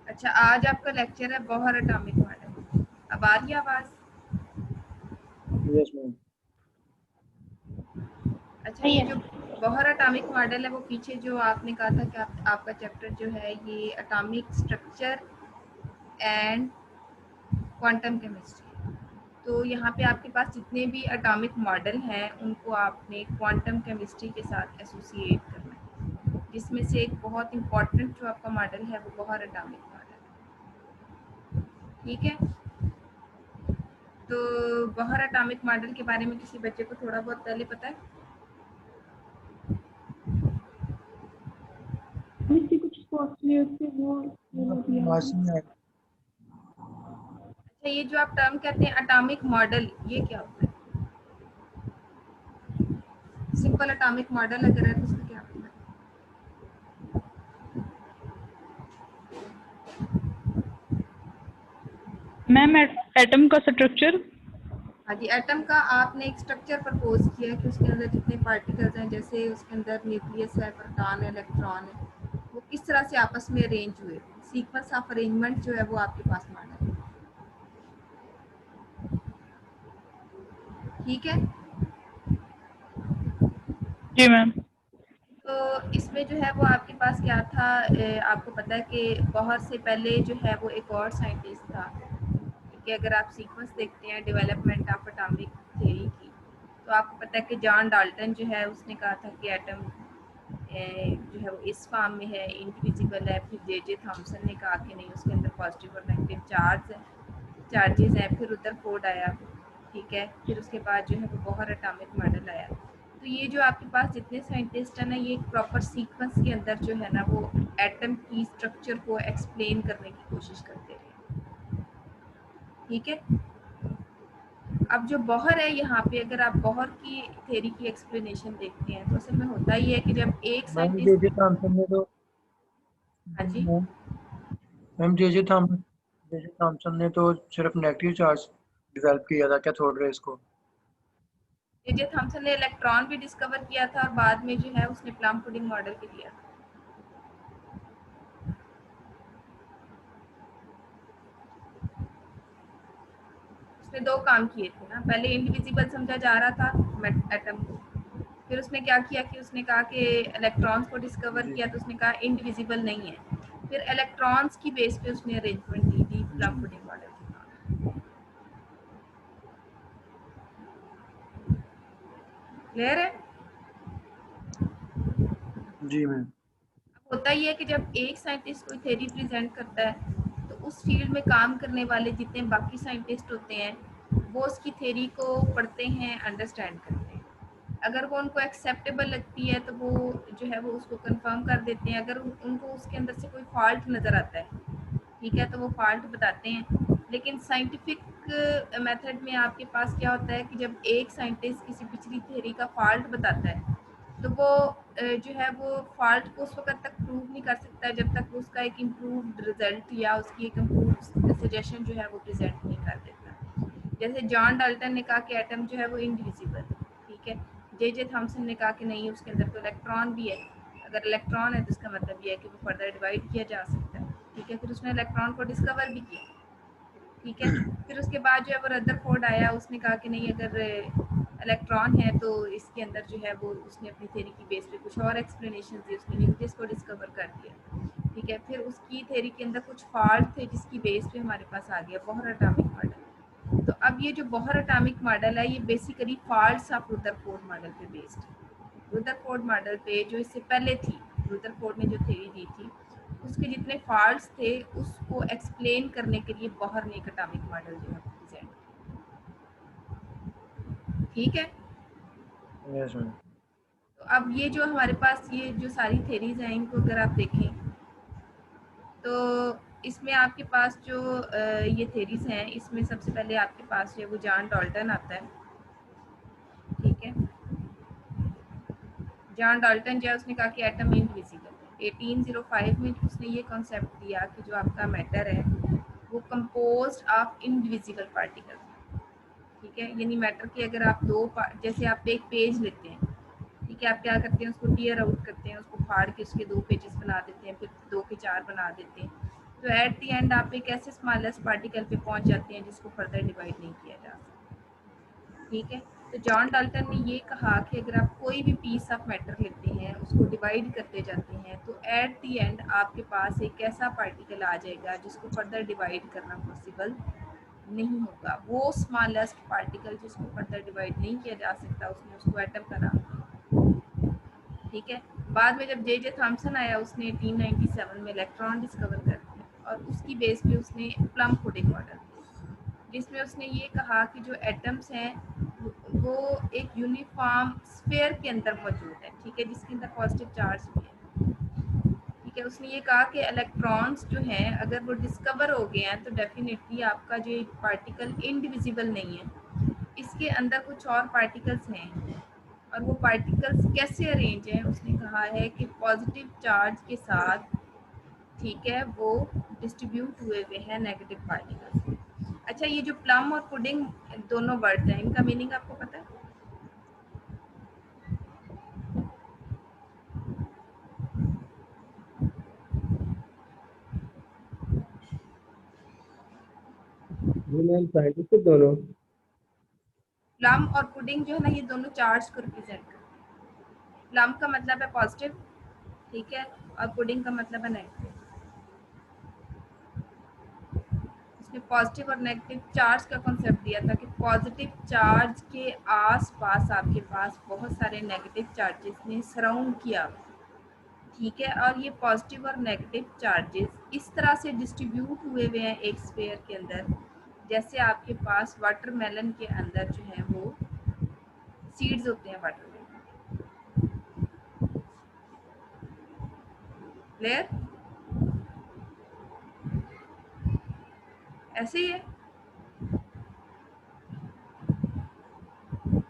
अच्छा, आज आपका लेक्चर है बोहर एटॉमिक मॉडल। अब आ रही है आवाज़? Yes ma'am. अच्छा, ये जो बोहर एटॉमिक मॉडल है वो पीछे जो आपने कहा था कि आपका चैप्टर जो है ये atomic structure and quantum chemistry. तो यहाँ पे आपके पास जितने भी एटॉमिक मॉडल हैं उनको आपने क्वांटम केमिस्ट्री के साथ एसोसिएट करना है, जिसमें से एक बहुत इम्पॉर्टेंट जो आपका मॉडल है वो बोहर एटॉमिक मॉडल है। ठीक है, तो बोहर एटॉमिक मॉडल के बारे में किसी बच्चे को थोड़ा बहुत पहले पता है? कुछ पहुंचने से वो आपकी आवाज नहीं आ रही। अच्छा, ये जो आप टर्म कहते हैं एटॉमिक मॉडल, ये क्या होता है? सिंपल एटॉमिक मॉडल अगर है तो उसका क्या होता है? मैम एटम का स्ट्रक्चर। हाँ जी, एटम का आपने एक स्ट्रक्चर प्रपोज किया है कि उसके अंदर जितने पार्टिकल्स हैं, जैसे उसके अंदर न्यूक्लियस है, प्रोटॉन है, इलेक्ट्रॉन है, वो किस तरह से आपस में अरेंज हुए, सीक्वेंस ऑफ अरेंजमेंट जो है वो आपके पास मॉडल है। ठीक है, जी मैम। तो इसमें जो है वो आपके पास क्या था, आपको पता है कि बहुत से पहले जो है वो एक और साइंटिस्ट था कि अगर आप सीक्वेंस देखते हैं डेवलपमेंट ऑफ एटॉमिक थ्योरी की, तो आपको पता है कि जॉन डाल्टन जो है उसने कहा था कि एटम जो है वो इस फॉर्म में है, इंडिविजिबल है। फिर जे थॉमसन ने कहा कि नहीं, उसके अंदर पॉजिटिव और नेगेटिव चार्जेस हैं। फिर रदरफोर्ड आया, ठीक है, फिर उसके बाद जो है वो बोहर एटॉमिक मॉडल आया। तो ये जो आपके पास जितने साइंटिस्ट हैं ना, ये एक प्रॉपर सीक्वेंस के अंदर जो है ना वो एटम की स्ट्रक्चर को एक्सप्लेन करने की कोशिश करते रहे। ठीक है, अब जो बोहर है, यहाँ पे अगर आप बोहर की थ्योरी की एक्सप्लेनेशन देखते हैं तो असल में होता ही है कि जब एक मैम साइंटिस्ट थॉमसन ने तो हाँ जी, मैम जे थॉमसन ने तो सिर्फ नेगेटिव चार्ज डेवलप किया था, क्या छोड़ रहे इसको? जे थॉमसन ने इलेक्ट्रॉन भी डिस्कवर किया था और बाद में जो है उसने प्लम पुडिंग मॉडल भी दिया था। उसने दो काम किए थे ना, पहले इंडिविजिबल समझा जा रहा था एटम को, फिर उसने क्या किया कि उसने कहा कि इलेक्ट्रॉन्स को डिस्कवर जी किया तो उसने कहा इंडिविजिबल नहीं है। फिर इलेक्ट्रॉन्स की बेस पे उसने अरेंजमेंट दी थी जी प्लम पुडिंग मॉडल के नाम। क्लियर है? जी मैम। होता ही है कि जब एक साइंटिस्ट कोई थ्योरी प्रेजेंट करता है तो उस फील्ड में काम करने वाले जितने बाकी साइंटिस्ट होते हैं वो उसकी थ्योरी को पढ़ते हैं, अंडरस्टैंड करते हैं। अगर वो उनको एक्सेप्टेबल लगती है तो वो जो है वो उसको कंफर्म कर देते हैं। अगर उनको उसके अंदर से कोई फॉल्ट नज़र आता है, ठीक है, तो वो फॉल्ट बताते हैं। लेकिन साइंटिफिक मेथड में आपके पास क्या होता है कि जब एक साइंटिस्ट किसी पिछली थ्योरी का फॉल्ट बताता है तो वो जो है वो फॉल्ट को उस वक्त तक प्रूव नहीं कर सकता जब तक वो उसका एक इम्प्रूव्ड रिजल्ट या उसकी एक इम्प्रूव्ड सजेशन जो है वो प्रेजेंट नहीं कर देता। जैसे जॉन डाल्टन ने कहा कि एटम जो है वो इंडिविजिबल है, ठीक है। जे थॉमसन ने कहा कि नहीं, उसके अंदर तो इलेक्ट्रॉन भी है, अगर इलेक्ट्रॉन है तो इसका मतलब ये है कि वो फर्दर डिवाइड किया जा सकता है, ठीक है। फिर उसने इलेक्ट्रॉन को डिस्कवर भी किया, ठीक है। फिर उसके बाद जो है वो रदरफोर्ड आया, उसने कहा कि नहीं, अगर इलेक्ट्रॉन है तो इसके अंदर जो है वो उसने अपनी थ्योरी की बेस पे कुछ और एक्सप्लेनेशन दी, उसने न्यूक्लियस को डिस्कवर कर दिया, ठीक है। फिर उसकी थ्योरी के अंदर कुछ फॉल्ट थे जिसकी बेस पे हमारे पास आ गया बोहर एटॉमिक मॉडल। तो अब ये जो बोहर एटॉमिक मॉडल है ये basically faults of Rutherford model पे बेस्ड है। रदरफोर्ड मॉडल पे जो इससे पहले थी, रदरफोर्ड ने जो थ्योरी दी थी उसके जितने फॉल्ट्स थे उसको एक्सप्लेन करने के लिए बोहर ने एक एटॉमिक मॉडल जो है प्रेजेंट किया, ठीक है। Yes ma'am. तो अब ये जो हमारे पास ये जो सारी थ्योरीज हैं इनको अगर आप देखें तो इसमें आपके पास जो ये थ्योरीज हैं इसमें सबसे पहले आपके पास जो है वो जॉन डाल्टन आता है, ठीक है। जॉन डाल्टन जो है उसने कहा कि एटम इनविजिबल है। 1805 में उसने ये कॉन्सेप्ट दिया कि जो आपका मैटर है वो कंपोज्ड ऑफ इनविजिबल पार्टिकल, ठीक है। यानी मैटर के अगर आप जैसे आप एक पेज लेते हैं, ठीक है, आप क्या करते हैं उसको टीयर आउट करते हैं, उसको फाड़ के उसके दो पेजेस बना देते हैं, फिर दो के चार बना देते हैं, तो एट द एंड आप एक ऐसे स्मॉलेस्ट पार्टिकल पे पहुंच जाते हैं जिसको फर्दर डिवाइड नहीं किया जा सकता। ठीक है, तो जॉन डाल्टन ने ये कहा कि अगर आप कोई भी पीस ऑफ मैटर लेते हैं, उसको डिवाइड करते जाते हैं, तो एट द एंड आपके पास एक ऐसा पार्टिकल आ जाएगा जिसको फर्दर डिवाइड करना पॉसिबल नहीं होगा। वो स्मॉलेस्ट पार्टिकल जिसको फर्दर डिवाइड नहीं किया जा सकता, उसने उसको एटम का नाम दिया। ठीक है, बाद में जब जे थॉमसन आया, उसने 1897 में इलेक्ट्रॉन डिस्कवर कर दिया और उसकी बेस पे उसने प्लम पुडिंग मॉडल दिया, जिसमें उसने ये कहा कि जो एटम्स हैं वो एक यूनिफॉर्म स्फीयर के अंदर मौजूद है। ठीक है, जिसके अंदर पॉजिटिव चार्ज भी है। ठीक है, उसने ये कहा कि इलेक्ट्रॉन्स जो हैं अगर वो डिस्कवर हो गए हैं तो डेफिनेटली आपका जो पार्टिकल इनडिविजिबल नहीं है, इसके अंदर कुछ और पार्टिकल्स हैं। और वो पार्टिकल्स कैसे अरेंज हैं, उसने कहा है कि पॉजिटिव चार्ज के साथ, ठीक है, वो डिस्ट्रीब्यूट हुए हुए हैं नेगेटिव पार्टिकल्स। अच्छा, ये जो प्लम और पुडिंग दोनों वर्ड हैं, इनका मीनिंग आपको पता है? जी मैम, साइंटिफिक दोनों। प्लम और पुडिंग जो है ना, ये दोनों चार्ज को रिप्रेजेंट करते हैं। प्लम का मतलब है पॉजिटिव, ठीक है, और पुडिंग का मतलब है नेगेटिव। इसने पॉजिटिव और नेगेटिव चार्ज का कॉन्सेप्ट दिया था कि पॉजिटिव चार्ज के आसपास आपके पास बहुत सारे नेगेटिव चार्जेस ने सराउंड किया। ठीक है, और ये पॉजिटिव और नेगेटिव चार्जेस इस तरह से डिस्ट्रीब्यूट हुए हुए हैं एक स्फीयर के अंदर, जैसे आपके पास वाटरमेलन के अंदर जो है वो सीड्स होते हैं वाटरमेलन। क्लियर? ऐसे ही है।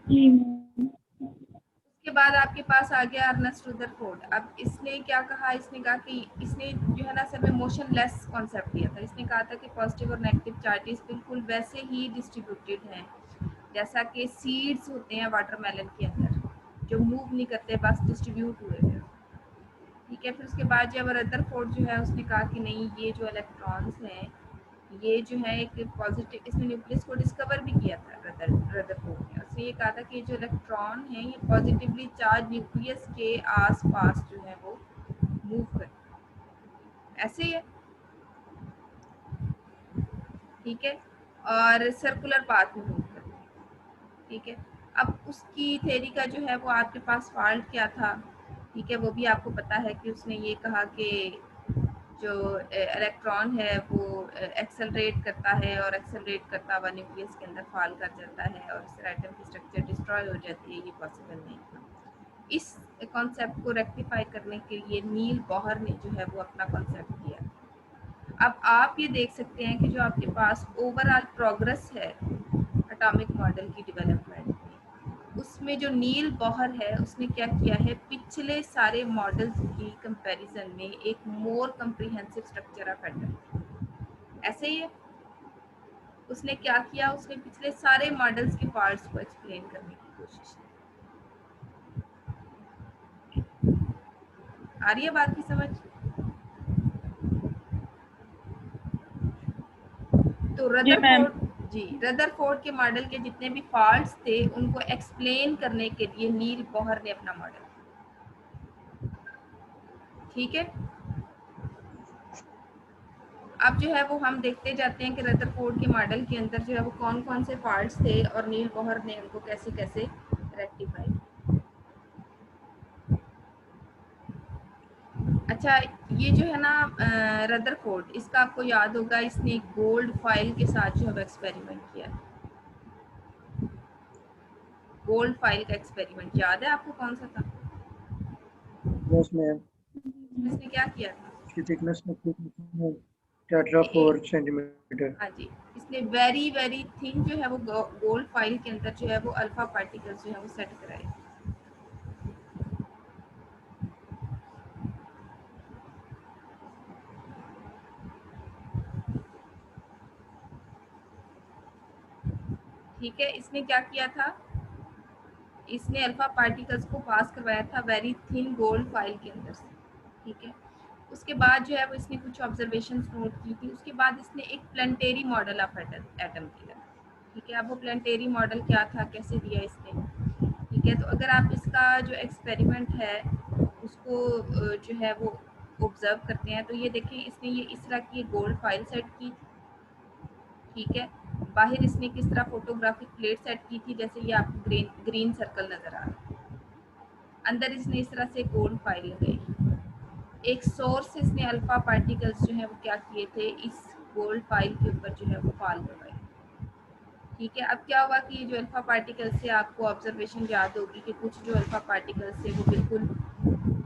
जी मैम। उसके बाद आपके पास आ गया अर्नेस्ट रदरफोर्ड। अब इसने क्या कहा, इसने कहा कि इसने जो है ना असल में मोशनलेस कॉन्सेप्ट दिया था। इसने कहा था कि पॉजिटिव और नेगेटिव चार्जेस बिल्कुल वैसे ही डिस्ट्रीब्यूटेड हैं जैसा कि सीड्स होते हैं वाटरमेलन के अंदर, जो मूव नहीं करते, बस डिस्ट्रीब्यूट हुए हैं। ठीक है, फिर उसके बाद जब रदरफोर्ड जो है उसने कहा कि नहीं, ये जो इलेक्ट्रॉन्स हैं ये जो है एक पॉजिटिव, इसने न्यूक्लियस को डिस्कवर भी किया था रदरफोर्ड ने। उसने ये कहा था कि जो इलेक्ट्रॉन है ये पॉजिटिवली चार्ज न्यूक्लियस के आसपास जो है वो मूव करते हैं। ऐसे ही है। ठीक है, और सर्कुलर पाथ में मूव करते हैं। ठीक है, अब उसकी थ्योरी का जो है वो आपके पास फॉल्ट क्या था, ठीक है, वो भी आपको पता है कि उसने ये कहा कि जो इलेक्ट्रॉन है वो एक्सेलरेट करता है और एक्सेलरेट करता हुआ न्यूक्लियस के अंदर फॉल कर जाता है और इस एटम की स्ट्रक्चर डिस्ट्रॉय हो जाती है। ये पॉसिबल नहीं था। इस कॉन्सेप्ट को रेक्टिफाई करने के लिए नील बॉहर ने जो है वो अपना कॉन्सेप्ट दिया। अब आप ये देख सकते हैं कि जो आपके पास ओवरऑल प्रोग्रेस है एटॉमिक मॉडल की डेवलपमेंट में, उसमें जो नील बॉहर है उसने क्या किया है, पिछले सारे मॉडल्स की कंपैरिजन में एक मोर कम्प्रिहेंसिव स्ट्रक्चर ऑफ एटम। ऐसे ही है, उसने क्या किया, उसने पिछले सारे मॉडल्स के पार्ट्स को एक्सप्लेन करने की कोशिश की। आ रही है बात की समझ? तो जी मैम। रदरफोर्ड के मॉडल के जितने भी फॉल्ट्स थे उनको एक्सप्लेन करने के लिए नील बॉहर ने अपना मॉडल। ठीक है, अब जो है वो हम देखते जाते हैं कि रदरफोर्ड के मॉडल के अंदर जो है वो कौन कौन से फॉल्ट्स थे और नील बॉहर ने उनको कैसे कैसे रेक्टिफाई। अच्छा, ये जो है ना रदरफोर्ड, इसका आपको याद होगा, इसने गोल्ड फॉइल के साथ जो है एक्सपेरिमेंट किया। गोल्ड फॉइल का एक्सपेरिमेंट याद है आपको, कौन सा था? Yes ma'am. इसने क्या किया था? इसकी थिकनेस में टेट्रा 4 सेंटीमीटर। हाँ जी, इसने वेरी वेरी थिन जो है वो गोल्ड फाइल के अंदर जो है वो अल्फा पार्टिकल्स जो है वो सेट कराए। ठीक है, इसने क्या किया था, इसने अल्फा पार्टिकल्स को पास करवाया था वेरी थिन गोल्ड फाइल के अंदर से। ठीक है, उसके बाद जो है वो इसने कुछ ऑब्जर्वेशंस नोट की थी। उसके बाद इसने एक प्लानिटरी मॉडल ऑफ एटम किया। ठीक है, अब वो प्लानिटरी मॉडल क्या था, कैसे दिया इसने। ठीक है, तो अगर आप इसका जो एक्सपेरिमेंट है उसको जो है वो ऑब्जर्व करते हैं तो ये देखें, इसने ये इस तरह की गोल्ड फाइल सेट की। ठीक है, बाहर इसने किस तरह फोटोग्राफिक प्लेट सेट की थी, जैसे ये आपको ग्रीन सर्कल नजर आ रहा है। अंदर इसने इस तरह से गोल्ड फाइल लगाई। एक सोर्स इसने अल्फा पार्टिकल्स जो है वो क्या किए थे, इस गोल्ड फाइल के ऊपर जो है वो फॉल करवाई। ठीक है, अब क्या हुआ कि ये जो अल्फा पार्टिकल्स से आपको ऑब्जर्वेशन याद होगी कि कुछ जो अल्फा पार्टिकल्स थे वो बिल्कुल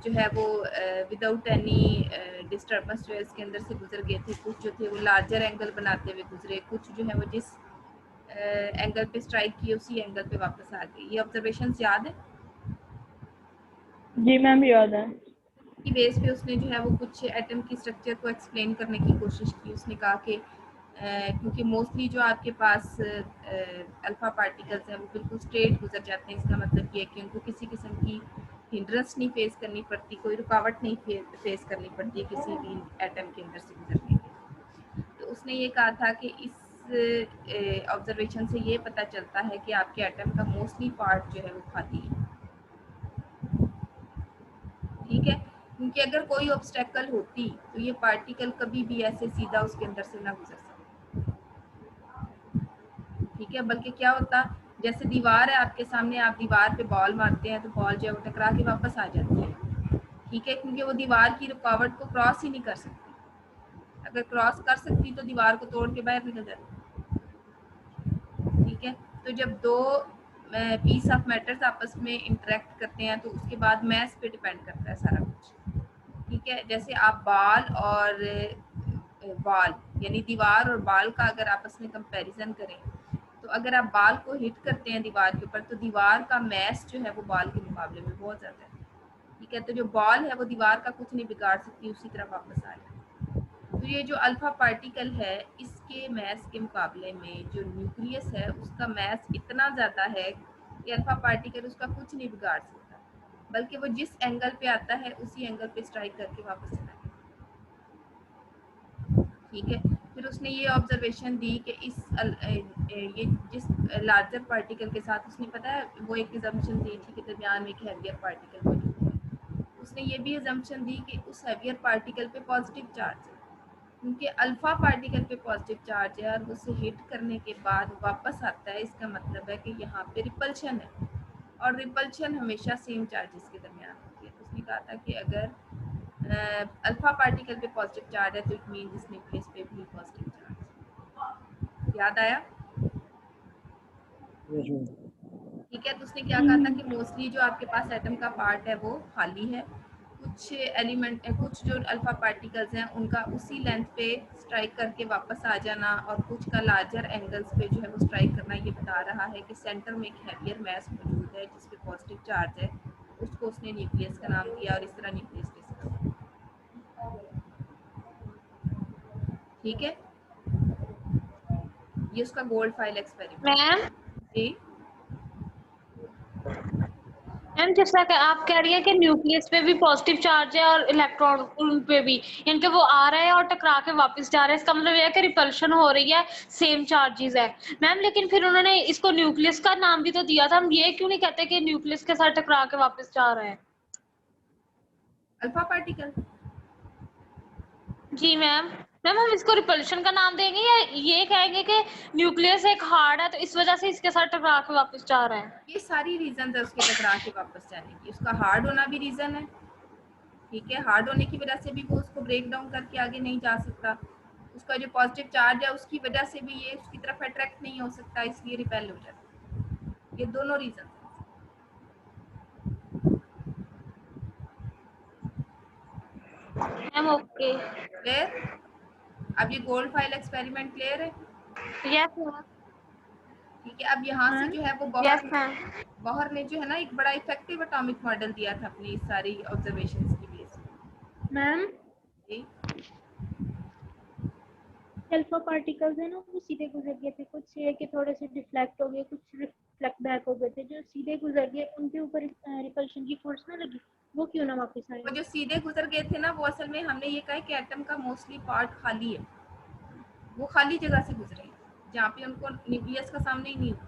जो है वो विदाउट एनी डिस्टर्बेंस जो है इसके अंदर से गुजर गए थे। कुछ जो थे वो लार्जर एंगल बनाते हुए गुजरे, कुछ जो है वो जिस एंगल पे स्ट्राइक किए उसी एंगल पे वापस आ गए। ये ऑब्जर्वेशन याद है? जी मैम याद है। की बेस पे उसने जो है वो कुछ एटम की स्ट्रक्चर को एक्सप्लेन करने की कोशिश की। उसने कहा कि क्योंकि मोस्टली जो आपके पास अल्फा पार्टिकल्स हैं वो बिल्कुल स्ट्रेट गुजर जाते हैं, इसका मतलब ये है कि उनको किसी किस्म की हिंड्रेंस नहीं फेस करनी पड़ती, कोई रुकावट नहीं फेस करनी पड़ती किसी भी एटम के अंदर से गुजरने के। तो उसने ये कहा था कि इस ऑब्जर्वेशन से ये पता चलता है कि आपके एटम का मोस्टली पार्ट जो है वो खाली है। ठीक है, क्योंकि अगर कोई ऑब्स्टेकल होती तो ये पार्टिकल कभी भी ऐसे सीधा उसके अंदर से ना गुजर सकता। ठीक है, बल्कि क्या होता, जैसे दीवार है आपके सामने, आप दीवार पे बॉल मारते हैं तो बॉल जो है वो टकरा के वापस आ जाती है। ठीक है, क्योंकि वो दीवार की रुकावट को क्रॉस ही नहीं कर सकती। अगर क्रॉस कर सकती तो दीवार को तोड़ के बाहर निकल जाती। ठीक है, तो जब दो पीस ऑफ मैटर्स आपस में इंटरेक्ट करते हैं तो उसके बाद मैस पे डिपेंड करता है सारा कुछ। ठीक है, जैसे आप बाल और बाल यानी दीवार और बाल का अगर आपस में कंपैरिजन करें तो अगर आप बाल को हिट करते हैं दीवार के ऊपर तो दीवार का मैस जो है वो बाल के मुकाबले में बहुत ज़्यादा है। ठीक है, तो जो बॉल है वो दीवार का कुछ नहीं बिगाड़ सकती, उसी तरह वापस आ जाए। तो ये जो अल्फा पार्टिकल है इसके मैस के मुकाबले में जो न्यूक्लियस है उसका मैस इतना ज़्यादा है कि अल्फा पार्टिकल उसका कुछ नहीं बिगाड़ सकता, बल्कि वो जिस एंगल पे आता है उसी एंगल पे स्ट्राइक करके वापस चला जाता है। ठीक है, फिर उसने ये ऑब्जर्वेशन दी कि ये जिस लार्जर पार्टिकल के साथ उसने पता है वो एक एजम्पशन दी थी कि दरमियान में एक हैवियर पार्टिकल मौजूद है। उसने ये भी एजम्पशन दी कि उस हैवियर पार्टिकल पे पॉजिटिव चार्ज है, क्योंकि अल्फा पार्टिकल पे पॉजिटिव चार्ज है और उसे हिट करने के बाद वापस आता है। इसका मतलब है कि यहाँ पे रिपल्शन है और रिपल्शन हमेशा सेम चार्जेस के दरमियान होती है। तो उसने कहा था कि अगर अल्फा पार्टिकल पे पॉजिटिव चार्ज है तो इट मीन इस न्यूक्लियस पे भी पॉजिटिव चार्ज। याद आया? ठीक है, तो उसने क्या कहा था कि मोस्टली जो आपके पास एटम का पार्ट है वो खाली है। कुछ एलिमेंट कुछ जो अल्फा पार्टिकल्स हैं उनका उसी लेंथ पे स्ट्राइक करके वापस आ जाना और कुछ का लार्जर एंगल्स पे जो है वो स्ट्राइक करना। ये बता रहा है कि सेंटर में एक हैवियर मैस मौजूद है जिस पे पॉजिटिव चार्ज है, उसको उसने न्यूक्लियस का नाम दिया और इस तरह न्यूक्लियस डिस्कस किया। ठीक है, ये उसका गोल्ड फाइल एक्सपेरिमेंट। मैम जी मैम जैसा कि आप कह रही है कि न्यूक्लियस पे भी पॉजिटिव चार्ज है और इलेक्ट्रॉन पे भी, यानी कि वो आ रहा है और टकरा के वापस जा रहा है। इसका मतलब ये है कि रिपल्शन हो रही है, सेम चार्जेस है। मैम लेकिन फिर उन्होंने इसको न्यूक्लियस का नाम भी तो दिया था, हम ये क्यों नहीं कहते कि न्यूक्लियस के साथ टकरा के वापस जा रहा है? Alpha particle. जी मैम। मैम हम इसको रिपल्शन का नाम देंगे या ये कहेंगे कि न्यूक्लियस एक हार्ड है तो इस वजह से इसके साथ टकरा के वापस जा रहा है? ये सारी रीजन है उसके टकरा के वापस जाने की। उसका हार्ड होना भी रीजन है। ठीक है, हार्ड होने की वजह से भी वो उसको ब्रेक डाउन करके आगे नहीं जा सकता। उसका जो पॉजिटिव चार्ज है उसकी वजह से भी ये उसकी तरफ अट्रैक्ट नहीं हो सकता, इसलिए रिपेल हो जाता है। ये दोनों रीजन मैम ओके। क्लियर? अब ये गोल्ड फाइल एक्सपेरिमेंट क्लियर है? Yes ma'am. ठीक है, अब यहाँ से जो है वो यस मैम। बॉहर ने जो है ना एक बड़ा इफेक्टिव एटॉमिक मॉडल दिया था अपनी इस सारी ऑब्जर्वेशंस की बेस पे। मैम जी अल्फा पार्टिकल्स है ना वो सीधे गुजर गए थे, कुछ ये कि थोड़े से डिफ्लेक्ट हो गए, कुछ रिफ्लेक्ट बैक हो गए थे। जो सीधे गुजर गए उनके ऊपर रिपल्शन की फोर्स ना लगी? वो क्यों ना वापस आए? वो जो सीधे गुजर गए थे ना, वो असल में हमने ये कहा है कि एटम का मोस्टली पार्ट खाली है, वो खाली जगह से गुजरे हैं जहाँ पे उनको न्यूक्लियस का सामना ही नहीं हुआ।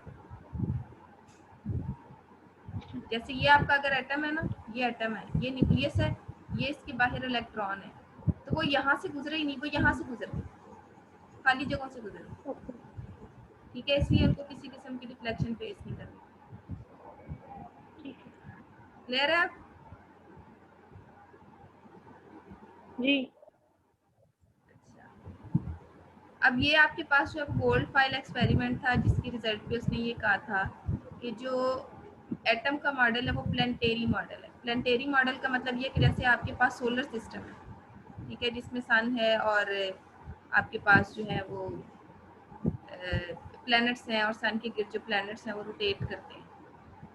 जैसे ये आपका अगर एटम है ना, ये एटम है, ये न्यूक्लियस है, ये इसके बाहर इलेक्ट्रॉन है, तो वो यहाँ से गुजरे ही नहीं, वो यहाँ से गुजर गए, खाली जगहों से गुजर गए। ओके, ठीक है, इसलिए उनको किसी किस्म की रिफ्लेक्शन फेस नहीं करनी। ठीक है क्लियर है आप? जी। अब ये आपके पास जो गोल्ड फाइल एक्सपेरिमेंट था, जिसके रिजल्ट पे उसने ये कहा था कि जो एटम का मॉडल है वो प्लानिटरी मॉडल है। प्लानिटरी मॉडल का मतलब ये कि जैसे आपके पास सोलर सिस्टम है, ठीक है, जिसमें सन है और आपके पास जो है वो प्लैनेट्स हैं, और सन के गिर्द जो प्लैनेट्स हैं वो रोटेट करते हैं,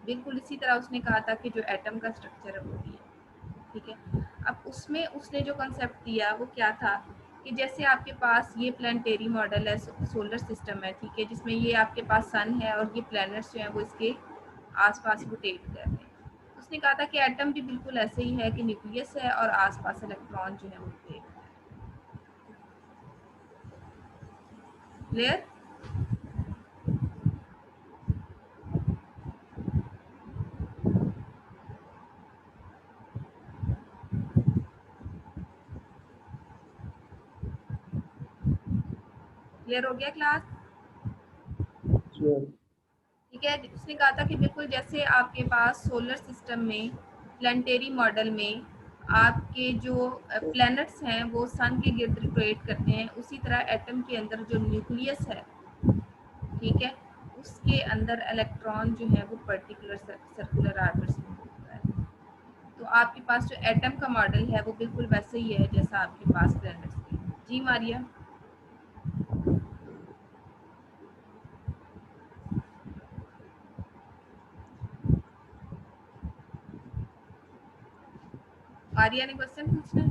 बिल्कुल इसी तरह उसने कहा था कि जो एटम का स्ट्रक्चर है वो भी है। ठीक है, अब उसमें उसने जो कंसेप्ट दिया वो क्या था कि जैसे आपके पास ये प्लानिटरी मॉडल है, सोलर सिस्टम है, ठीक है, जिसमें ये आपके पास सन है और ये प्लैनेट्स जो हैं वो इसके आसपास रोटेट कर रहे हैं। उसने कहा था कि एटम भी बिल्कुल ऐसे ही है कि न्यूक्लियस है और आसपास इलेक्ट्रॉन जो है वो रोटेट कर रहे हैं। क्लियर? क्लियर हो गया क्लास? ठीक है, उसने कहा था कि बिल्कुल जैसे आपके पास सोलर सिस्टम में प्लानिटरी मॉडल में आपके जो प्लैनेट्स हैं वो सन के गिर्द रोटेट करते हैं, उसी तरह एटम के अंदर जो न्यूक्लियस है, ठीक है, उसके अंदर इलेक्ट्रॉन जो है वो पर्टिकुलर सर्कुलर आर्बिट्स में होता है। तो आपके पास जो एटम का मॉडल है वो बिल्कुल वैसे ही है जैसा आपके पास प्लैनेट्स के। जी मारिया? आर्या ने क्वेश्चन पूछना है?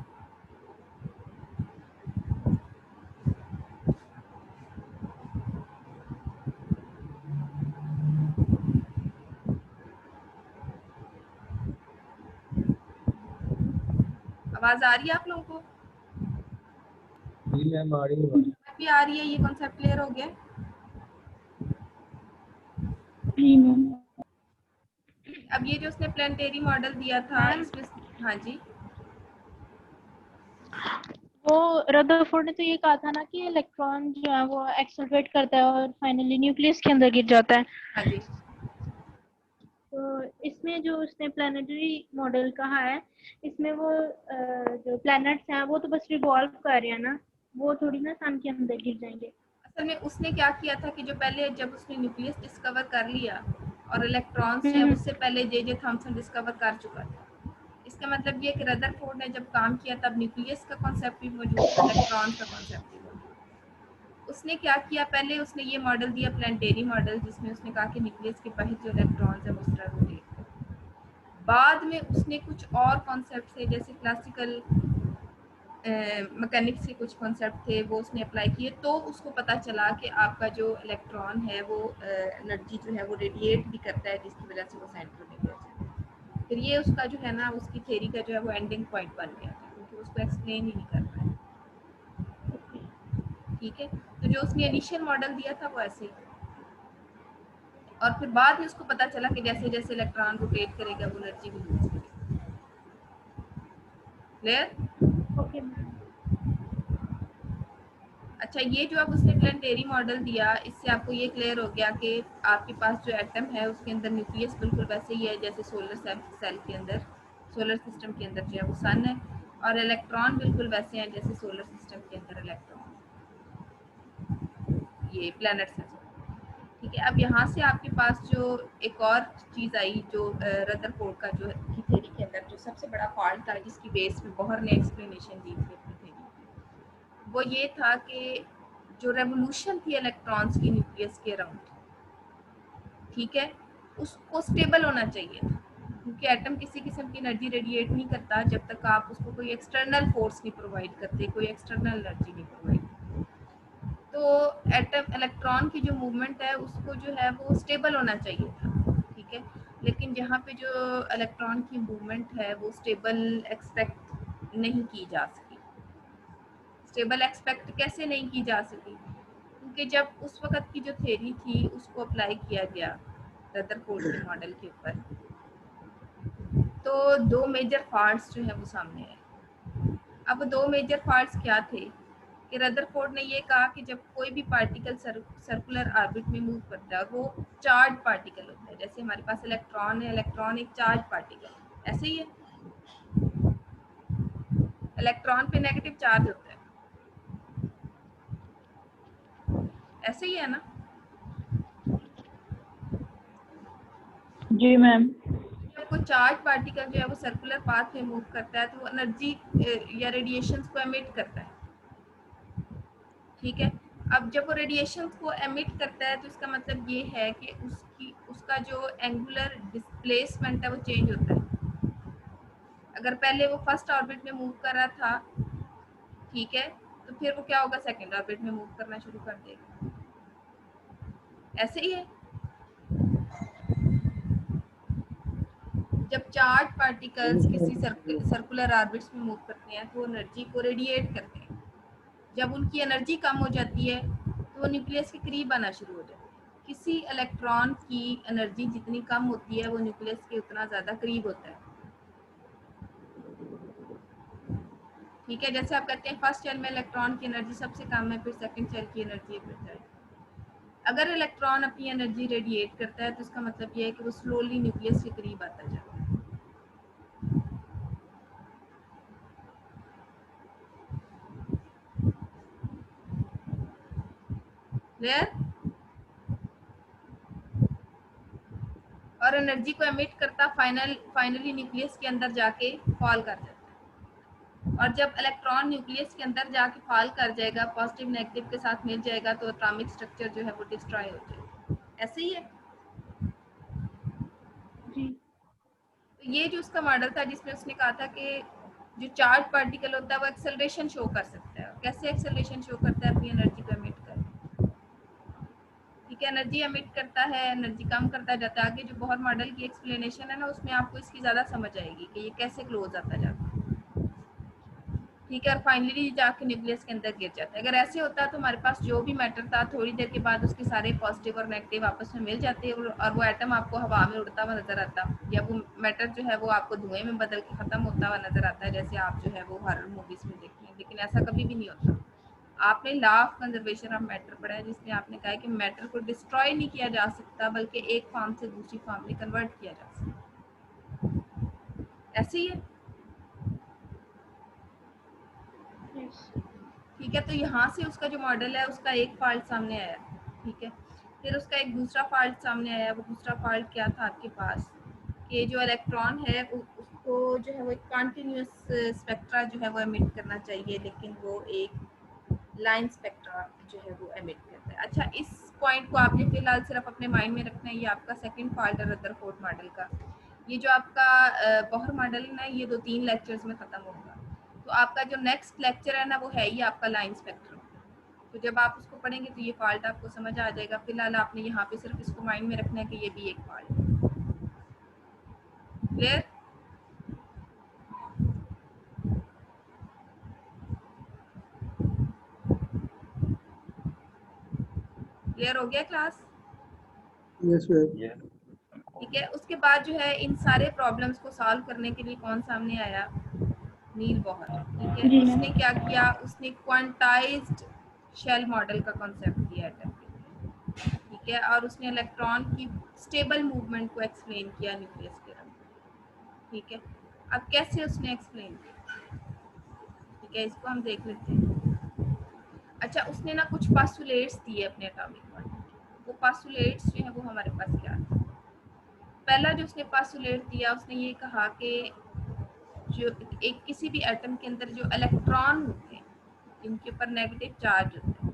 आवाज आ रही है आप लोगों को? जी मैम आ रही है। भी आ रही है? ये कॉन्सेप्ट क्लियर हो गया? जी मैम। अब ये जो उसने प्लानिटरी मॉडल दिया था मैम? इसमें, हाँ जी, वो रदरफोर्ड ने तो ये कहा था ना कि इलेक्ट्रॉन जो है वो एक्सेलरेट करता है और फाइनली न्यूक्लियस के अंदर गिर जाता है। हाँ जी, तो इसमें जो उसने प्लानिटरी मॉडल कहा है, इसमें वो जो प्लैनेट्स हैं वो तो बस रिवॉल्व कर रहे हैं ना, वो थोड़ी ना सन के अंदर गिर जाएंगे। असल में उसने क्या किया था कि जो पहले जब उसने न्यूक्लियस डिस्कवर कर लिया और इलेक्ट्रॉन्स जो है उससे पहले जे थॉमसन डिस्कवर कर चुका था। इसका मतलब ये कि रदरफोर्ड ने जब काम किया तब न्यूक्लियस का कॉन्सेप्ट भी मौजूद था, इलेक्ट्रॉन का कॉन्सेप्ट भी मौजूद। उसने क्या किया, पहले उसने ये मॉडल दिया प्लानिटरी मॉडल, जिसमें उसने कहा कि न्यूक्लियस के बाहर जो इलेक्ट्रॉन्स है वो उस तरह रोटेट करते हैं। बाद में उसने कुछ और कॉन्सेप्ट थे, जैसे क्लासिकल मैकेनिक्स के कुछ कॉन्सेप्ट थे, वो उसने अप्लाई किए, तो उसको पता चला कि आपका जो इलेक्ट्रॉन है वो एनर्जी जो है वो रेडिएट भी करता है, जिसकी वजह से वो सेंटर में गिर जाता है। फिर ये उसका जो है ना, उसकी थ्योरी का जो है वो एंडिंग पॉइंट बन गया था, क्योंकि उसको एक्सप्लेन ही नहीं कर पाया। ठीक है, तो जो उसने इनिशियल मॉडल दिया था वो ऐसे ही, और फिर बाद में उसको पता चला कि जैसे जैसे इलेक्ट्रॉन रोटेट करेगा वो एनर्जी भी लूज करेगा। क्लियर? Okay ma'am. अच्छा, ये जो अब उसने प्लानिटरी मॉडल दिया, इससे आपको ये क्लियर हो गया कि आपके पास जो एटम है उसके अंदर न्यूक्लियस बिल्कुल वैसे ही है जैसे सोलर सेल के अंदर, सोलर सिस्टम के अंदर जो है वो सन है, और इलेक्ट्रॉन बिल्कुल वैसे हैं जैसे सोलर सिस्टम के अंदर इलेक्ट्रॉन, ये प्लैनेट्स हैं। ठीक है, अब यहाँ से आपके पास जो एक और चीज़ आई, जो रदरफोर्ड का जो की थ्योरी के अंदर जो सबसे बड़ा फॉल्ट था, जिसकी बेस पे बोहर ने एक्सप्लेनेशन दी थी अपनी थ्योरी की, वो ये था कि जो रेवोल्यूशन थी इलेक्ट्रॉन्स की न्यूक्लियस के अराउंड, ठीक है, उसको स्टेबल होना चाहिए था, क्योंकि एटम किसी किस्म की एनर्जी रेडिएट नहीं करता जब तक आप उसको कोई एक्सटर्नल फोर्स नहीं प्रोवाइड करते, कोई एक्सटर्नल एनर्जी नहीं प्रोवाइड करते। तो एटम इलेक्ट्रॉन की जो मूवमेंट है उसको जो है वो स्टेबल होना चाहिए था, ठीक है, लेकिन यहाँ पे जो इलेक्ट्रॉन की मूवमेंट है वो स्टेबल एक्सपेक्ट नहीं की जा सकी। स्टेबल एक्सपेक्ट कैसे नहीं की जा सकी? क्योंकि जब उस वक़्त की जो थ्योरी थी उसको अप्लाई किया गया रदरफोर्ड के मॉडल के ऊपर, तो दो मेजर फॉल्ट्स जो है वो सामने आए। अब दो मेजर फॉल्ट्स क्या थे कि रदरफोर्ड ने ये कहा कि जब कोई भी पार्टिकल सर्कुलर ऑर्बिट में मूव करता है, वो चार्ज पार्टिकल होता है। जैसे हमारे पास इलेक्ट्रॉन है, इलेक्ट्रॉन एक चार्ज पार्टिकल, ऐसे ही है। इलेक्ट्रॉन पे नेगेटिव चार्ज होता है, ऐसे ही है ना? जी मैम। जब कोई चार्ज पार्टिकल जो है वो सर्कुलर पाथ में मूव करता है तो वो एनर्जी या रेडिएशंस को एमिट करता है, ठीक है। अब जब वो रेडिएशंस को एमिट करता है तो इसका मतलब ये है कि उसका जो एंगुलर डिस्प्लेसमेंट है वो चेंज होता है। अगर पहले वो फर्स्ट ऑर्बिट में मूव कर रहा था, ठीक है, तो फिर वो क्या होगा, सेकंड ऑर्बिट में मूव करना शुरू कर देगा, ऐसे ही है। जब चार्ज पार्टिकल्स किसी सर्कुलर ऑर्बिट्स में मूव करते हैं तो वो एनर्जी को रेडिएट करते हैं। जब उनकी एनर्जी कम हो जाती है तो वो न्यूक्लियस के करीब आना शुरू हो जाती है। किसी इलेक्ट्रॉन की एनर्जी जितनी कम होती है वो न्यूक्लियस के उतना ज़्यादा करीब होता है, ठीक है। जैसे आप कहते हैं फर्स्ट शेल में इलेक्ट्रॉन की एनर्जी सबसे कम है, फिर सेकंड शेल की एनर्जी फिर थर्ड। अगर इलेक्ट्रॉन अपनी एनर्जी रेडिएट करता है तो इसका मतलब ये है कि वो स्लोली न्यूक्लियस के करीब आता जाता है। क्लियर? और एनर्जी को एमिट करता फाइनली न्यूक्लियस के अंदर जाके फॉल कर जाता है। और जब इलेक्ट्रॉन न्यूक्लियस के अंदर जाके फॉल कर जाएगा, पॉजिटिव नेगेटिव के साथ मिल जाएगा, तो एटॉमिक स्ट्रक्चर जो है वो डिस्ट्रॉय हो जाएगा, ऐसे ही है। जी। तो ये जो उसका मॉडल था जिसमें उसने कहा था कि जो चार्ज पार्टिकल होता है वो एक्सेलरेशन शो कर सकता है। कैसे एक्सेलरेशन शो करता है? अपनी एनर्जी को एमिट कर, ठीक है, एनर्जी एमिट करता है, एनर्जी कम करता जाता है। आगे जो बहुत मॉडल की एक्सप्लेनेशन है ना, उसमें आपको इसकी ज़्यादा समझ आएगी कि ये कैसे क्लोज आता जाता है, ठीक है। और फाइनली जाके न्यूक्लियस के अंदर गिर जाता है। अगर ऐसे होता तो हमारे पास जो भी मैटर था थोड़ी देर के बाद उसके सारे पॉजिटिव और नेगेटिव आपस में मिल जाते और वो एटम आपको हवा में उड़ता हुआ नजर आता, या वो मैटर जो है वो आपको धुएं में बदल के ख़त्म होता हुआ नजर आता है, जैसे आप जो है वो हॉरर मूवीज में देखते हैं। लेकिन ऐसा कभी भी नहीं होता। आपने law of conservation of matter पढ़ा है, जिसमें आपने कहा है कि मैटर को डिस्ट्रॉय नहीं किया जा सकता बल्कि एक फॉर्म से दूसरी फॉर्म में कन्वर्ट किया जा सकता, ऐसे ही है, ठीक है। तो यहाँ से उसका जो मॉडल है उसका एक फॉल्ट सामने आया, ठीक है। फिर उसका एक दूसरा फॉल्ट सामने आया। वो दूसरा फॉल्ट क्या था आपके पास, कि जो इलेक्ट्रॉन है उसको जो है वो एक कॉन्टिन्यूस स्पेक्ट्रा जो है वो एमिट करना चाहिए, लेकिन वो एक लाइन स्पेक्ट्रा जो है वो एमिट करता है। अच्छा, इस पॉइंट को आपने फिलहाल सिर्फ अपने माइंड में रखना है। ये आपका सेकंड फॉल्ट है रदरफोर्ड मॉडल का। ये जो आपका बोहर मॉडल है ना, ये 2-3 लेक्चर्स में ख़त्म होगा। तो आपका जो नेक्स्ट लेक्चर है ना वो है ही आपका लाइन स्पेक्ट्रम। तो जब आप उसको पढ़ेंगे तो ये फॉल्ट आपको समझ आ जाएगा। फिलहाल आपने यहाँ पे सिर्फ इसको माइंड में रखना है कि ये भी एक फॉल्ट है। क्लियर? क्लियर हो गया क्लास? Yes ma'am. ठीक है। उसके बाद जो है इन सारे प्रॉब्लम्स को सॉल्व करने के लिए कौन सामने आया? नील बोहर, ठीक है। जी मैम। उसने क्या किया, उसने क्वांटाइज्ड शेल मॉडल का कॉन्सेप्ट दिया एटम के लिए, ठीक है। और उसने इलेक्ट्रॉन की स्टेबल मूवमेंट को एक्सप्लेन किया न्यूक्लियस के अंदर, ठीक है। अब कैसे उसने एक्सप्लेन किया, ठीक है, इसको हम देख लेते हैं। अच्छा, उसने ना कुछ पास्टुलेट्स दिए अपने एटॉमिक मॉडल। वो पास्टुलेट्स जो है वो हमारे पास क्या है? पहला जो उसने पास्टुलेट दिया, उसने ये कहा कि जो एक किसी भी एटम के अंदर जो इलेक्ट्रॉन होते हैं जिनके ऊपर नेगेटिव चार्ज होता है,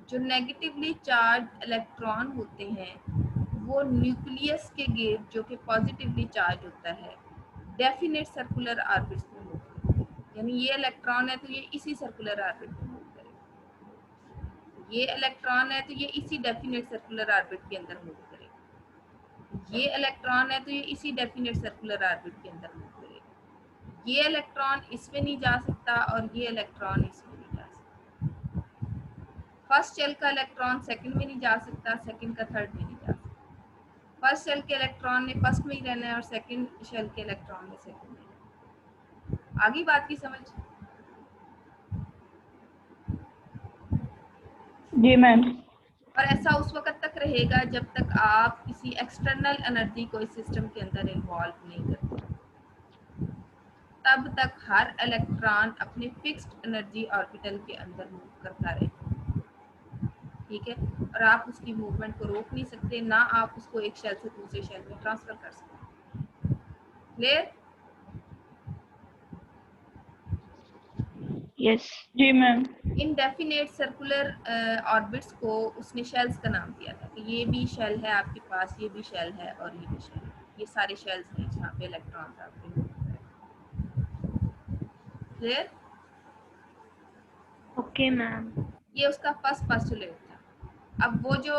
जो नेगेटिवली चार्ज इलेक्ट्रॉन होते हैं वो न्यूक्लियस के गिर्द जो कि पॉजिटिवली चार्ज होता है डेफिनेट सर्कुलर ऑर्बिट्स में मूव करते हैं। यानी ये इलेक्ट्रॉन है तो ये इसी सर्कुलर ऑर्बिट में मूव करेगा, ये इलेक्ट्रॉन है तो ये इसी डेफिनेट सर्कुलर ऑर्बिट के अंदर मूव करेगा। ये इलेक्ट्रॉन है तो ये इसी डेफिनेट सर्कुलर ऑर्बिट के अंदर मूव करेगा। ये इलेक्ट्रॉन इसमें नहीं जा सकता और ये इलेक्ट्रॉन इसमें नहीं जा सकता। फर्स्ट शेल का इलेक्ट्रॉन सेकंड में नहीं जा सकता, सेकंड का थर्ड में नहीं जा सकता। फर्स्ट शेल के इलेक्ट्रॉन ने फर्स्ट में ही रहना है और सेकंड शेल के इलेक्ट्रॉन ने सेकंड में। आगे बात की समझ? जी मैम। और ऐसा उस वक्त तक रहेगा जब तक आप किसी एक्सटर्नल एनर्जी को इस सिस्टम के अंदर इन्वॉल्व नहीं करते। तब तक हर इलेक्ट्रॉन अपने फिक्स्ड एनर्जी ऑर्बिटल के अंदर मूव करता रहेगा, ठीक है। और आप उसकी मूवमेंट को रोक नहीं सकते, ना आप उसको एक शेल से दूसरे शेल में ट्रांसफर कर सकते। क्लियर? यस। जी मैम। इनडेफिनेट सर्कुलर ऑर्बिट्स को उसने शेल्स का नाम दिया था कि ये भी शेल है आपके पास, ये भी शेल है और ये भी शेल है। ये सारे शेल्स हैं जहाँ पे इलेक्ट्रॉन्स आपके मूव कर रहे हैं। क्लियर? Okay ma'am. ये उसका फर्स्ट पोस्टुलेट था। अब वो जो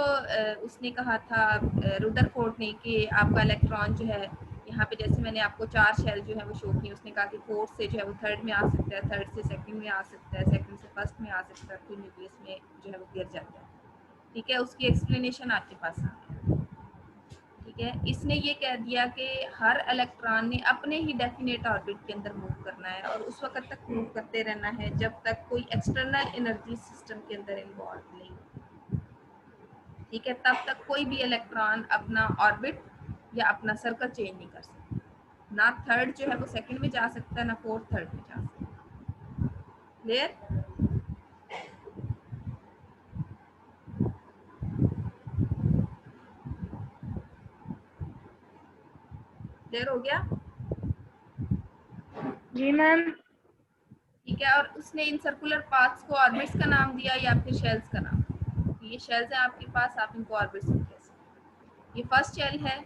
उसने कहा था रुदरफोर्ड ने कि आपका इलेक्ट्रॉन जो है यहाँ पे, जैसे मैंने आपको 4 शेल जो है वो शो की, उसने कहा कि फोर्थ से जो है वो थर्ड में आ सकता है, थर्ड से सेकंड में आ सकता है, सेकंड से फर्स्ट में आ सकता है, फिर न्यूक्लियस में जो है वो गिर जाता है, ठीक है। उसकी एक्सप्लेनेशन आपके पास आ गया, ठीक है। इसने ये कह दिया कि हर इलेक्ट्रॉन ने अपने ही डेफिनेट ऑर्बिट के अंदर मूव करना है और उस वक्त तक मूव करते रहना है जब तक कोई एक्सटर्नल एनर्जी सिस्टम के अंदर इन्वॉल्व नहीं, ठीक है। तब तक कोई भी इलेक्ट्रॉन अपना ऑर्बिट या अपना सर्कल चेंज नहीं कर सकता। ना थर्ड जो है वो सेकंड में जा सकता है, ना फोर्थ थर्ड में जा सकता है। क्लियर? क्लियर हो गया? जी मैम। ठीक है। और उसने इन सर्कुलर पाथ्स को ऑर्बिट्स का नाम दिया या फिर शेल्स का नाम। ये शेल्स हैं आपके पास, आप इनको ऑर्बिट्स कह सकते। ये फर्स्ट शेल है,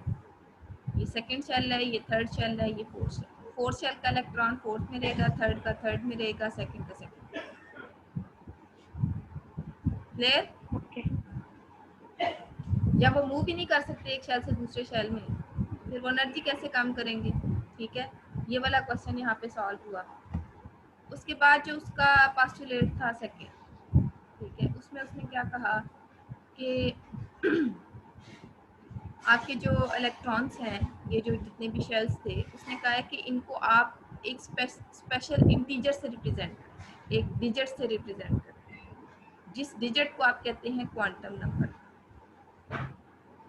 ये सेकंड शेल है, ये थर्ड शेल है, ये फोर्थ शेल। फोर्थ शेल का इलेक्ट्रॉन फोर्थ में रहेगा, थर्ड का थर्ड में रहेगा, सेकंड का सेकंड। क्लियर? ओके। जब वो मूव ही नहीं कर सकते एक शेल से दूसरे शेल में, फिर वो एनर्जी कैसे काम करेंगे, ठीक है। ये वाला क्वेश्चन यहाँ पे सॉल्व हुआ। उसके बाद जो उसका पोस्टुलेट था सेकंड, ठीक है, उसमें उसने क्या कहा कि आपके जो इलेक्ट्रॉन्स हैं, ये जो जितने भी शेल्स थे, उसने कहा है कि इनको आप एक स्पेशल इंटीजर से रिप्रेजेंट करते हैं, एक डिजिट से रिप्रेजेंट करते हैं, जिस डिजिट को आप कहते हैं क्वांटम नंबर।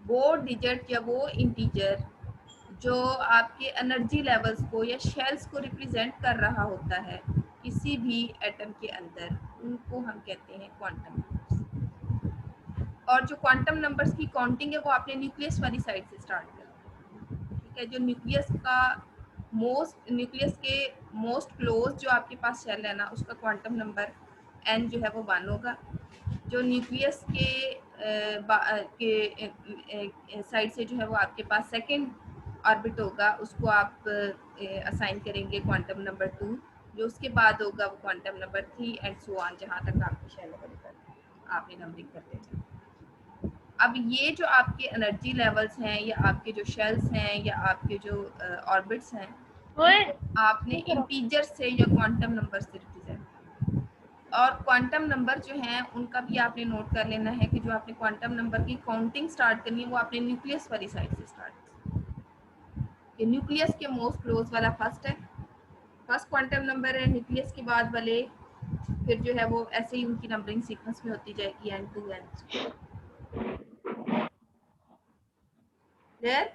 वो डिजिट या वो इंटीजर जो आपके एनर्जी लेवल्स को या शेल्स को रिप्रेजेंट कर रहा होता है किसी भी एटम के अंदर, उनको हम कहते हैं क्वांटम नंबर्स। और जो क्वांटम नंबर्स की काउंटिंग है वो आपने न्यूक्लियस वाली साइड से स्टार्ट करना है, ठीक है। जो न्यूक्लियस के मोस्ट क्लोज जो आपके पास शेल है ना, उसका क्वांटम नंबर n जो है वो 1 होगा। जो न्यूक्लियस के साइड से जो है वो आपके पास सेकंड ऑर्बिट होगा, उसको आप असाइन करेंगे क्वांटम नंबर 2। जो उसके बाद होगा वो quantum number 3 and so on, जहाँ तक आपकी शेल अवेलेबल आपने नंबरिंग करते जाए। अब ये जो आपके एनर्जी लेवल्स हैं या आपके जो शेल्स हैं या आपके जो ऑर्बिट्स हैं, आपने इंटीजर से या क्वांटम नंबर से रिप्रेजेंट करना। और क्वांटम नंबर जो हैं उनका भी आपने नोट कर लेना है कि जो आपने क्वांटम नंबर की काउंटिंग स्टार्ट करनी है वो आपने न्यूक्लियस वाली साइड से स्टार्ट करनी है। न्यूक्लियस के मोस्ट क्लोज वाला फर्स्ट है, फर्स्ट क्वांटम नंबर है। न्यूक्लियस के बाद वाले फिर जो है वो ऐसे ही उनकी नंबरिंग सीक्वेंस में होती जाएगी, n2 n3। क्लियर?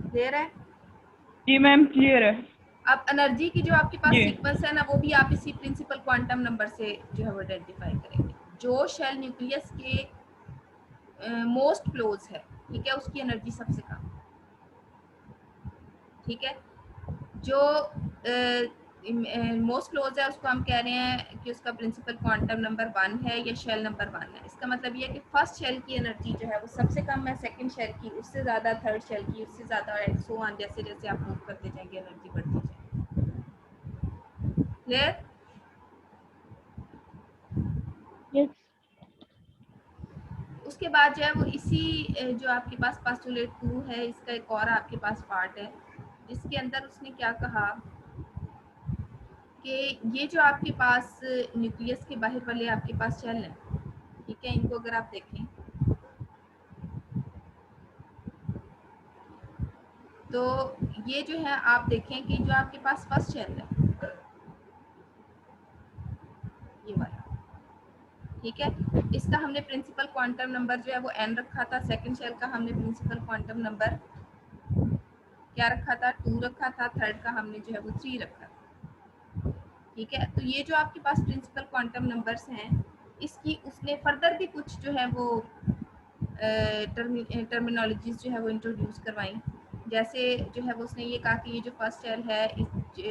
क्लियर है? जी मैम क्लियर है। अब एनर्जी की जो आपके पास जी। सीक्वेंस है ना, वो भी आप इसी प्रिंसिपल क्वांटम नंबर से जो है वो आइडेंटिफाई करेंगे। जो शेल न्यूक्लियस के मोस्ट क्लोज है, ठीक है, उसकी एनर्जी सबसे कम, ठीक है। जो मोस्ट क्लोज है उसको हम कह रहे हैं कि उसका प्रिंसिपल क्वांटम नंबर 1 है या शेल नंबर 1 है। इसका मतलब ये है कि फर्स्ट शेल की एनर्जी जो है वो सबसे कम है, सेकंड शेल की उससे ज़्यादा, थर्ड शेल की उससे ज़्यादा, एंड सो ऑन, जैसे जैसे आप मूव करते जाएंगे एनर्जी बढ़ती जाएगी। क्लियर? यस। उसके बाद जो है वो इसी जो आपके पास पोस्टुलेट 2 है, इसका एक और आपके पास पार्ट है जिसके अंदर उसने क्या कहा कि ये जो आपके पास न्यूक्लियस के बाहर वाले आपके पास शेल हैं, ठीक है, इनको अगर आप देखें तो ये जो है आप देखें कि जो आपके पास फर्स्ट शेल है ये वाला, ठीक है, इसका हमने प्रिंसिपल क्वांटम नंबर जो है वो n रखा था। सेकंड शेल का हमने प्रिंसिपल क्वांटम नंबर क्या रखा था, 2 रखा था। थर्ड का हमने जो है वो 3 रखा था, ठीक है। तो ये जो आपके पास प्रिंसिपल क्वांटम नंबर्स हैं, इसकी उसने फर्दर भी कुछ जो है वो टर्मिनोलॉजीज जो है वो इंट्रोड्यूस करवाई। जैसे जो है वो उसने ये कहा कि ये जो फर्स्ट शेल है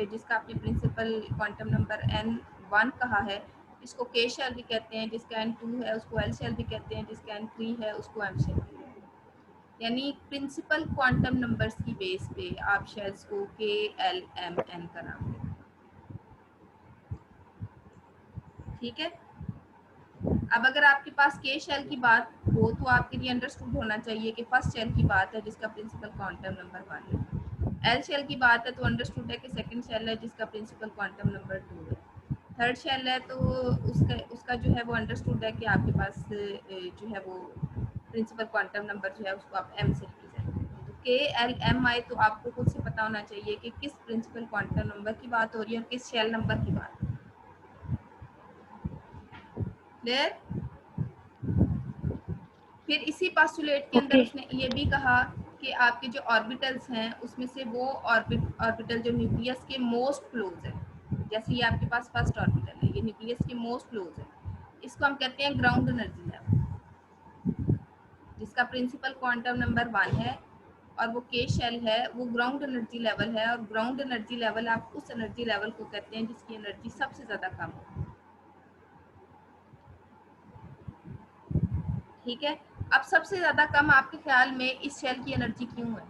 जिसका आपने प्रिंसिपल क्वांटम नंबर n1 कहा है, इसको के शेल भी कहते हैं। जिसका n2 है उसको एल शेल भी कहते हैं। जिसका n3 है उसको एम शेल भी कहते हैं। यानी प्रिंसिपल क्वांटम नंबर्स की बेस पे आप शेल्स को के एल एम एन का नाम दें, ठीक है। अब अगर आपके पास के शेल की बात हो तो आपके लिए अंडरस्टूड होना चाहिए कि फर्स्ट शेल की बात है जिसका प्रिंसिपल क्वांटम नंबर 1 है। एल शेल की बात है तो अंडरस्टूड है कि सेकंड शेल है जिसका प्रिंसिपल क्वांटम नंबर 2 है। थर्ड शेल है तो उसका जो है वो अंडरस्टूड है कि आपके पास जो है वो प्रिंसिपल क्वांटम नंबर जो है उसको आप एम से रिप्रेजेंट करें। तो के एल एम आई तो आपको खुद से पता होना चाहिए कि किस प्रिंसिपल क्वांटम नंबर की बात हो रही है और किस शेल नंबर की बात। क्लियर? फिर इसी पोस्टुलेट के अंदर ओके। उसने ये भी कहा कि आपके जो ऑर्बिटल्स हैं उसमें से वो ऑर्बिटल जो न्यूक्लियस के मोस्ट क्लोज है, जैसे ये आपके पास फर्स्ट ऑर्बिटल है, ये न्यूक्लियस के मोस्ट क्लोज है, इसको हम कहते हैं ग्राउंड एनर्जी लेवल। जिसका प्रिंसिपल क्वांटम नंबर 1 है और वो के शेल है, वो ग्राउंड एनर्जी लेवल है। और ग्राउंड एनर्जी लेवल आप उस एनर्जी लेवल को कहते हैं जिसकी एनर्जी सबसे ज़्यादा कम हो, ठीक है। अब सबसे ज़्यादा कम आपके ख्याल में इस शेल की एनर्जी क्यों है?